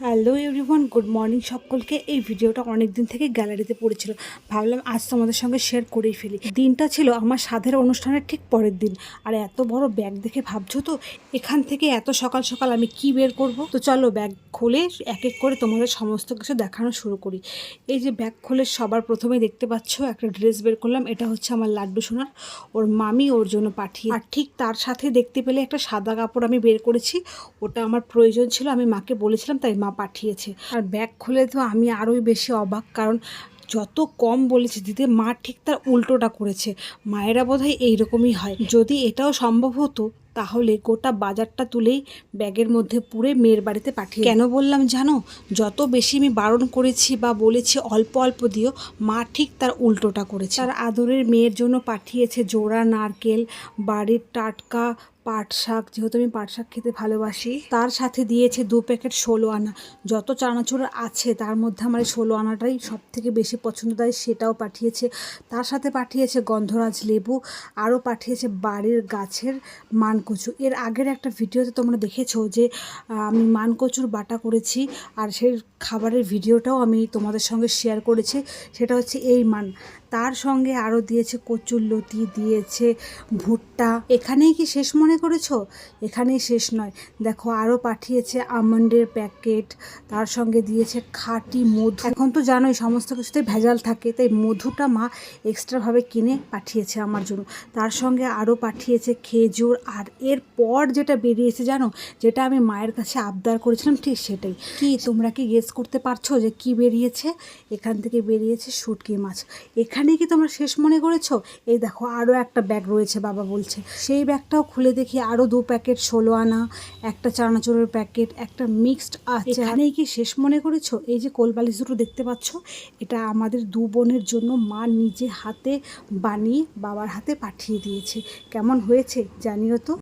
Hello everyone, good morning সকলকে। এই ভিডিওটা অনেক দিন থেকে গ্যালারিতে পড়েছিল, ভাবলাম আজ তোমাদের সঙ্গে শেয়ার করেই ফেলি। দিনটা ছিল আমার সাধের অনুষ্ঠানের ঠিক পরের দিন। আর এত বড় ব্যাগ দেখে ভাবছো তো এখান থেকে এত সকাল সকাল আমি কি বের করব। তো চলো ব্যাগ খুলে এক এক করে তোমাদের সমস্ত কিছু দেখানো শুরু করি। এই যে ব্যাগ খুলে সবার প্রথমে দেখতে পাচ্ছ একটা ড্রেস বের করলাম। এটা হচ্ছে আমার লাড্ডু সোনার, ওর মামি ওর জন্য পাঠিয়ে। আর ঠিক তার সাথে দেখতে পেলে একটা সাদা কাপড় আমি বের করেছি, ওটা আমার প্রয়োজন ছিল, আমি মাকে বলেছিলাম তাই মা পাঠিয়েছে। আর ব্যাগ খুলে তো আমি আরোই বেশি অবাক, কারণ যত কম বলেছে দিতে মা ঠিক তার উল্টোটা করেছে। মায়েরা বোধহয় এইরকমই হয়। যদি এটাও সম্ভব হতো তাহলে গোটা বাজারটা তুলেই ব্যাগের মধ্যে পুরে মেয়ের বাড়িতে পাঠিয়ে। কেন বললাম জানো? যত বেশি আমি বারণ করেছি বা বলেছি অল্প অল্প দিও, মা ঠিক তার উল্টোটা করেছে। তার আদরের মেয়ের জন্য পাঠিয়েছে জোড়া নারকেল, বাড়ির টাটকা পাট শাক, যেহেতু আমি পাট শাক খেতে ভালোবাসি। তার সাথে দিয়েছে 2 প্যাকেট 16 আনা। যত চানাচুর আছে তার মধ্যে আমার এই 16 আনাটাই সব থেকে বেশি পছন্দদায়ী, সেটাও পাঠিয়েছে। তার সাথে পাঠিয়েছে গন্ধরাজ লেবু, আরও পাঠিয়েছে বাড়ির গাছের মানকচু। এর আগের একটা ভিডিওতে তোমরা দেখেছো যে আমি মানকচুর বাটা করেছি, আর সেই খাবারের ভিডিওটাও আমি তোমাদের সঙ্গে শেয়ার করেছি। সেটা হচ্ছে এই মান। তার সঙ্গে আরও দিয়েছে কচুরলতি, দিয়েছে ভুট্টা। এখানেই কি শেষ মনে করেছো? এখানেই শেষ নয়, দেখো আরও পাঠিয়েছে আমন্ডের প্যাকেট, তার সঙ্গে দিয়েছে খাঁটি মধু। এখন তো জানোই সমস্ত কিছুতে ভেজাল থাকে, তাই মধুটা মা এক্সট্রাভাবে কিনে পাঠিয়েছে আমার জন্য। তার সঙ্গে আরও পাঠিয়েছে খেজুর। আর এরপর যেটা বেরিয়েছে জানো, যেটা আমি মায়ের কাছে আবদার করেছিলাম ঠিক সেটাই। কি তোমরা কি গেস করতে পারছো যে কি বেরিয়েছে? এখান থেকে বেরিয়েছে শুটকি মাছ। এখানে কি তোমরা শেষ মনে করেছো? এই দেখো আরও একটা ব্যাগ রয়েছে, বাবা বলছে। সেই ব্যাগটাও খুলে দেখি আরও 2 প্যাকেট 16 আনা, একটা চানাচুরের প্যাকেট, একটা মিক্সড আছে। এখানেই কি শেষ মনে করেছো? এই যে কোলবালিশ দুটো দেখতে পাচ্ছ, এটা আমাদের 2 বোনের জন্য মা নিজে হাতে বানিয়ে বাবার হাতে পাঠিয়ে দিয়েছে। কেমন হয়েছে জানিও তো।